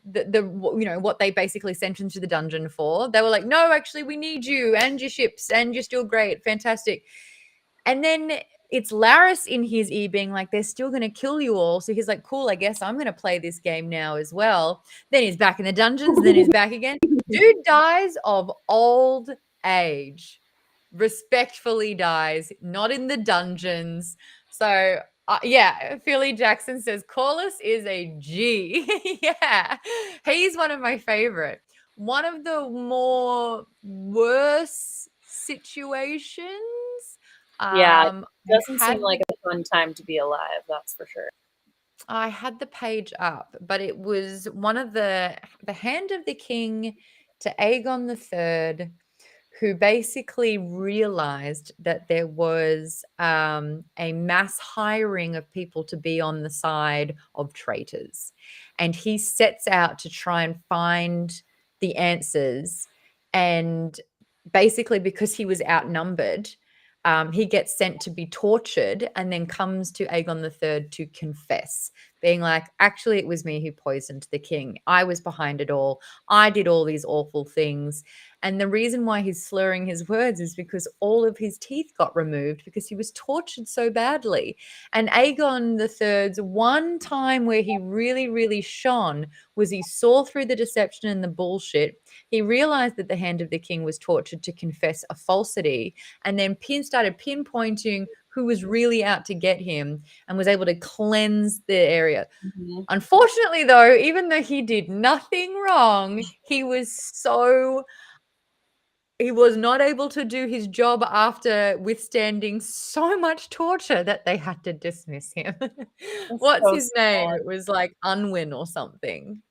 what they basically sent him to the dungeon for. They were like, no, actually we need you and your ships and you're still great, fantastic. And then it's Laris in his ear being like, they're still going to kill you all. So he's like, cool, I guess I'm going to play this game now as well. Then he's back in the dungeons. Then he's back again. Dude dies of old age. Respectfully dies, not in the dungeons. So, yeah, Philly Jackson says, Corlys is a G. Yeah, he's one of my favorite. One of the more worse situations. Yeah, doesn't had seem like a fun time to be alive, that's for sure. I had the page up, but it was one of the Hand of the King to Aegon the Third, who basically realized that there was a mass hiring of people to be on the side of traitors. And he sets out to try and find the answers. And basically, because he was outnumbered, he gets sent to be tortured and then comes to Aegon III to confess, being like, actually, it was me who poisoned the king. I was behind it all. I did all these awful things. And the reason why he's slurring his words is because all of his teeth got removed because he was tortured so badly. And Aegon III's one time where he really, really shone was he saw through the deception and the bullshit. He realized that the Hand of the King was tortured to confess a falsity, and then started pinpointing who was really out to get him and was able to cleanse the area. Mm-hmm. Unfortunately, though, even though he did nothing wrong, he was not able to do his job after withstanding so much torture that they had to dismiss him. What's so his name? sad. It was like Unwin or something.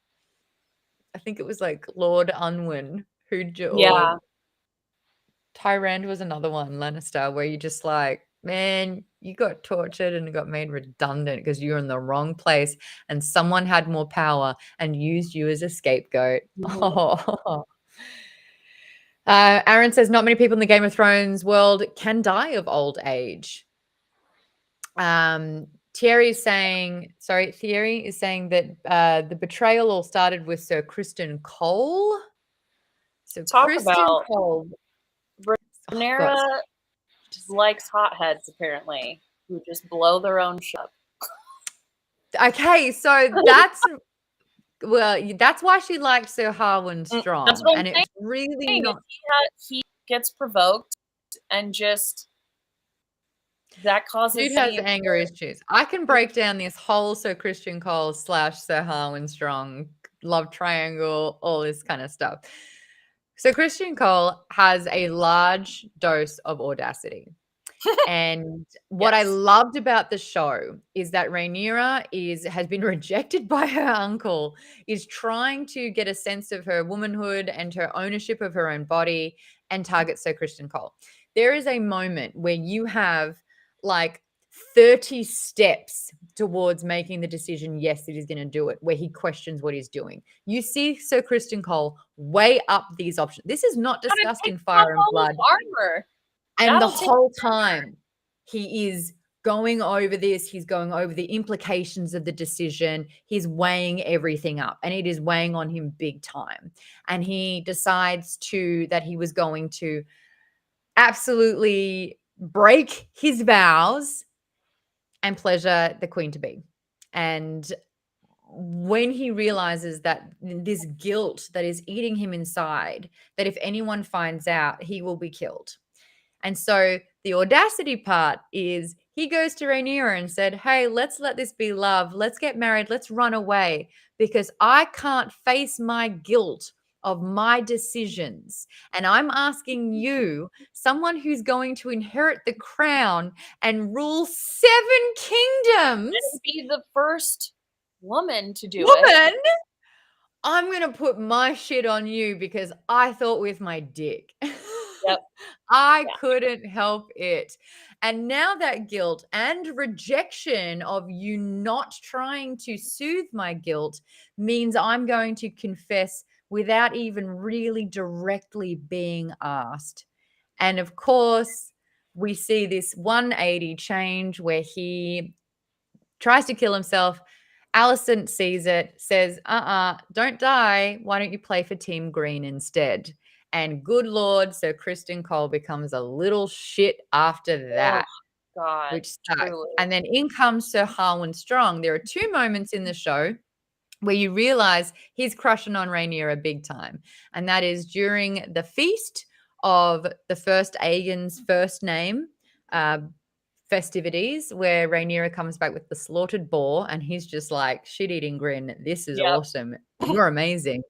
I think it was like Lord Unwin Yeah. Tyrande was another one, Lannister, where you just like, man, you got tortured and got made redundant because you're in the wrong place and someone had more power and used you as a scapegoat. Mm-hmm. Oh. Aaron says not many people in the Game of Thrones world can die of old age. Thierry is saying that the betrayal all started with Sir Criston Cole. So Talk Criston about Cole. Rhaenyra likes hotheads, apparently, who just blow their own shit up. Okay, so that's why she liked Sir Harwin Strong. That's what I'm and saying. It's really not. He gets provoked and just that causes. Dude has anger issues. I can break down this whole Sir Criston Cole / Sir Harwin Strong love triangle, all this kind of stuff. So Criston Cole has a large dose of audacity. And what I loved about the show is that Rhaenyra has been rejected by her uncle, is trying to get a sense of her womanhood and her ownership of her own body and targets Sir Criston Cole. There is a moment where you have like 30 steps towards making the decision, yes, that he's going to do it, where he questions what he's doing. You see Sir Criston Cole weigh up these options. This is not discussed in Fire and Blood. Armor. And the whole time he is going over this, he's going over the implications of the decision. He's weighing everything up and it is weighing on him big time. And he decides that he was going to absolutely break his vows and pleasure the queen to be. And when he realizes that this guilt that is eating him inside, that if anyone finds out, he will be killed. And so the audacity part is he goes to Rhaenyra and said, hey, let's let this be love. Let's get married. Let's run away because I can't face my guilt of my decisions. And I'm asking you, someone who's going to inherit the crown and rule 7 kingdoms. And be the first woman to do it. I'm going to put my shit on you because I thought with my dick. Yep. I couldn't help it. And now that guilt and rejection of you not trying to soothe my guilt means I'm going to confess without even really directly being asked. And of course, we see this 180 change where he tries to kill himself. Alicent sees it, says, don't die. Why don't you play for Team Green instead? And good Lord, Sir Criston Cole becomes a little shit after that. God, which sucks. truly. And then in comes Sir Harwin Strong. There are two moments in the show where you realize he's crushing on Rhaenyra big time. And that is during the feast of the first Aegon's first name festivities, where Rhaenyra comes back with the slaughtered boar, and he's just like, shit-eating grin. This is awesome. You're amazing.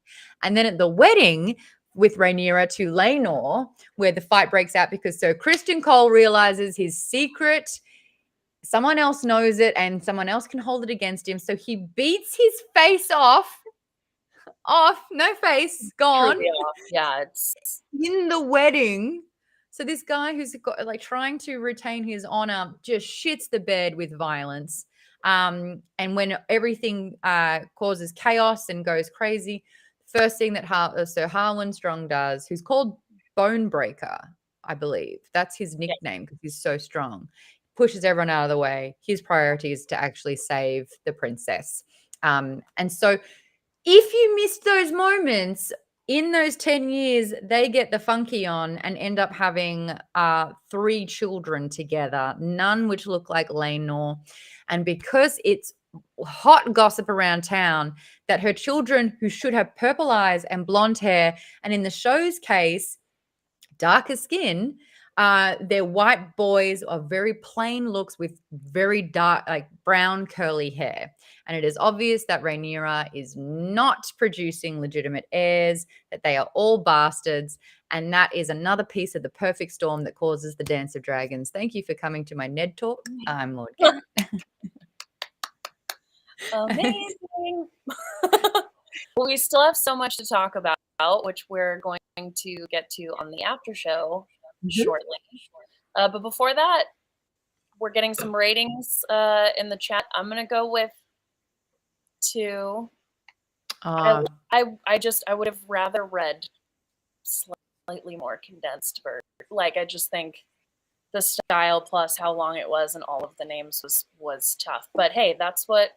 And then at the wedding with Rhaenyra to Laenor, where the fight breaks out because Sir Criston Cole realizes his secret. Someone else knows it and someone else can hold it against him. So he beats his face off, no face, gone. Truly off. Yeah, it's in the wedding. So this guy who's got, like, trying to retain his honor just shits the bed with violence. And when everything causes chaos and goes crazy, first thing that Sir Harwin Strong does, who's called Bonebreaker, I believe. That's his nickname because he's so strong. Pushes everyone out of the way. His priority is to actually save the princess. And so if you missed those moments in those 10 years, they get the funky on and end up having 3 children together, none which look like Laenor. And because it's hot gossip around town that her children, who should have purple eyes and blonde hair, and in the show's case, darker skin, they're white boys of very plain looks with very dark, like brown curly hair. And it is obvious that Rhaenyra is not producing legitimate heirs, that they are all bastards. And that is another piece of the perfect storm that causes the Dance of Dragons. Thank you for coming to my Ned Talk. I'm Lord Garrett. amazing. Well, we still have so much to talk about, which we're going to get to on the after show shortly. But before that, we're getting some ratings in the chat. I'm going to go with 2. I would have rather read slightly more condensed version. Like, I just think the style plus how long it was and all of the names was tough. But hey, that's what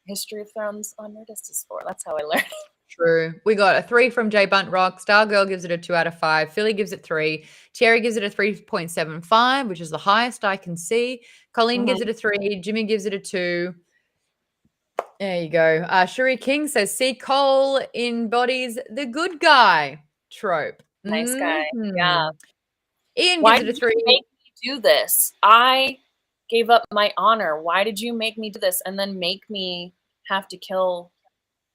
History of Thrones on Nerdist is for. That's how I learned. True. We got a 3 from J Bunt Rock. Stargirl gives it a 2 out of 5. Philly gives it 3. Cherry gives it a 3.75, which is the highest I can see. Colleen gives it a 3. Jimmy gives it a 2. There you go. Shuri King says, see, Cole embodies the good guy trope. Nice guy. Yeah. Ian Why gives it a 3. Did you make me do this? I gave up my honor. Why did you make me do this and then make me have to kill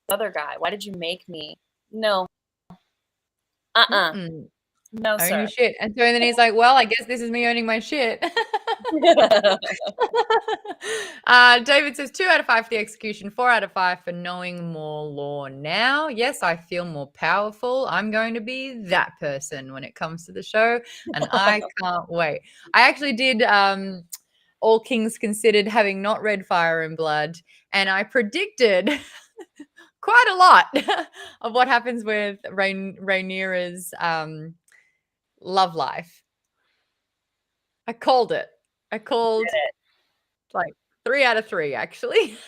the other guy? Why did you make me? No. No, Own sir. your shit. And so then he's like, well, I guess this is me owning my shit. David says 2 out of 5 for the execution, 4 out of 5 for knowing more lore now. Yes, I feel more powerful. I'm going to be that person when it comes to the show, and I can't wait. I actually did All Kings Considered, having not read Fire and Blood, and I predicted quite a lot of what happens with Rhaenyra's love life. I called it. Like 3 out of 3, actually.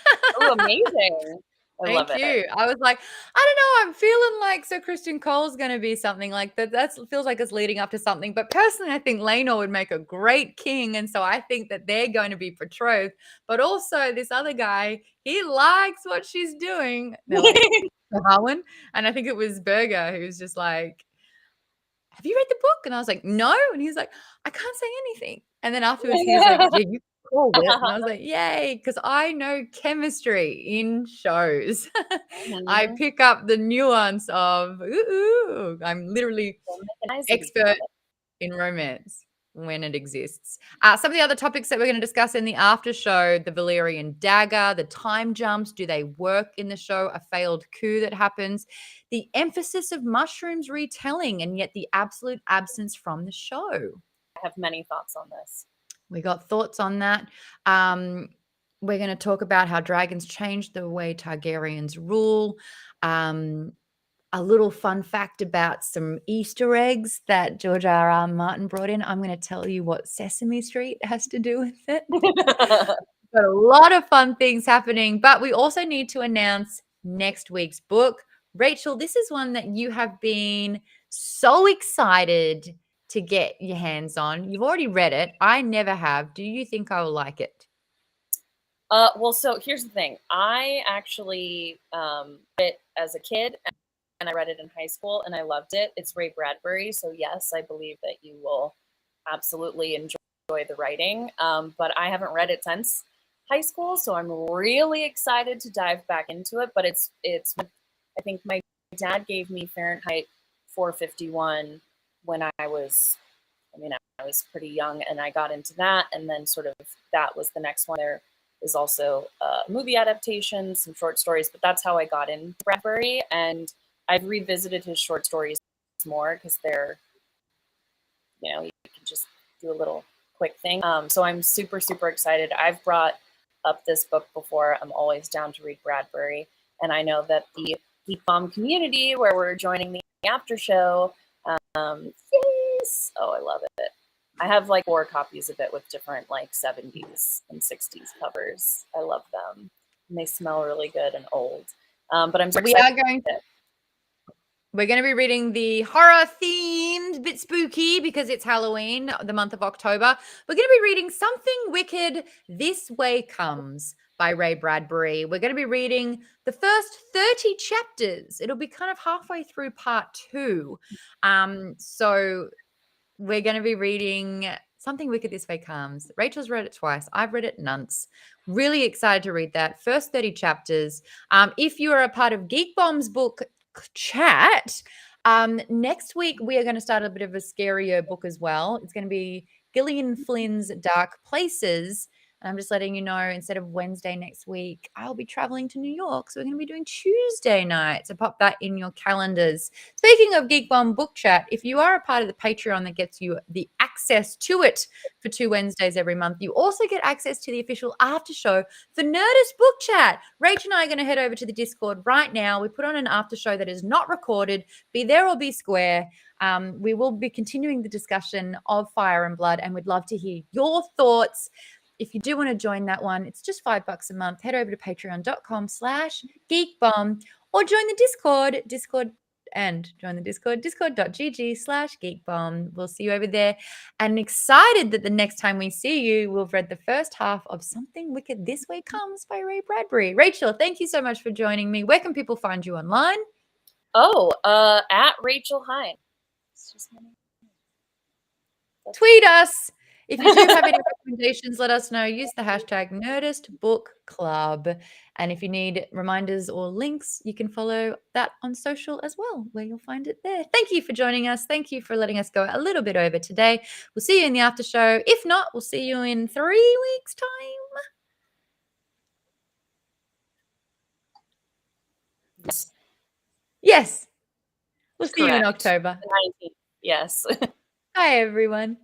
Oh, amazing. I love Thank it. you. I was like, I don't know. I'm feeling like Sir Criston Cole's going to be something like that. That feels like it's leading up to something. But personally, I think Laenor would make a great king. And so I think that they're going to be betrothed. But also this other guy, he likes what she's doing. They're like, Harwin. And I think it was Berger who was just like, have you read the book? And I was like, no. And he's like, I can't say anything. And then afterwards he was like, yeah, you called it. And I was like, yay, because I know chemistry in shows. I pick up the nuance of, I'm literally expert in romance when it exists. Some of the other topics that we're going to discuss in the after show, the Valyrian dagger, the time jumps, do they work in the show? A failed coup that happens, the emphasis of mushrooms retelling, and yet the absolute absence from the show. I have many thoughts on this. We got thoughts on that. We're going to talk about how dragons changed the way Targaryens rule. A little fun fact about some Easter eggs that George R.R. Martin brought in. I'm going to tell you what Sesame Street has to do with it. Got a lot of fun things happening, but we also need to announce next week's book. Rachel, this is one that you have been so excited to get your hands on. You've already read it. I never have. Do you think I will like it? Well, so here's the thing. I actually read it as a kid, and I read it in high school, and I loved it. It's Ray Bradbury, so yes, I believe that you will absolutely enjoy the writing. But I haven't read it since high school, so I'm really excited to dive back into it. But it's I think my dad gave me Fahrenheit 451 when I was pretty young, and I got into that, and then sort of that was the next one. There is also a movie adaptation, some short stories, but that's how I got into Bradbury, and I've revisited his short stories more because they're, you can just do a little quick thing. So I'm super, super excited. I've brought up this book before. I'm always down to read Bradbury, and I know that the Geek Bomb community, where we're joining the after show, yes, oh, I love it. I have like 4 copies of it with different like 70s and 60s covers. I love them, and they smell really good and old. But I'm so excited. We're going to be reading the horror-themed, bit spooky because it's Halloween, the month of October. We're going to be reading Something Wicked This Way Comes by Ray Bradbury. We're going to be reading the first 30 chapters. It'll be kind of halfway through part 2. So we're going to be reading Something Wicked This Way Comes. Rachel's read it twice. I've read it once. Really excited to read that. First 30 chapters. If you are a part of Geek Bomb's book chat, next week we are going to start a bit of a scarier book as well. It's going to be Gillian Flynn's Dark Places. And I'm just letting you know, instead of Wednesday next week, I'll be traveling to New York. So we're going to be doing Tuesday night. So pop that in your calendars. Speaking of Geek Bomb Book Chat, if you are a part of the Patreon that gets you the access to it for 2 Wednesdays every month, you also get access to the official after show for Nerdist Book Chat. Rach and I are going to head over to the Discord right now. We put on an after show that is not recorded. Be there or be square. We will be continuing the discussion of Fire and Blood, and we'd love to hear your thoughts. If you do want to join that one, it's just $5 a month. Head over to patreon.com/geekbomb or join the Discord, discord.gg/geekbomb. We'll see you over there. And excited that the next time we see you, we'll have read the first half of Something Wicked This Way Comes by Ray Bradbury. Rachel, thank you so much for joining me. Where can people find you online? Oh, at Rachel Heine. It's just my name. Tweet us. If you do have any recommendations, let us know. Use the hashtag Nerdist Book Club. And if you need reminders or links, you can follow that on social as well, where you'll find it there. Thank you for joining us. Thank you for letting us go a little bit over today. We'll see you in the after show. If not, we'll see you in 3 weeks' time. Yes. We'll see you in October. The 19th. Yes. Bye, everyone.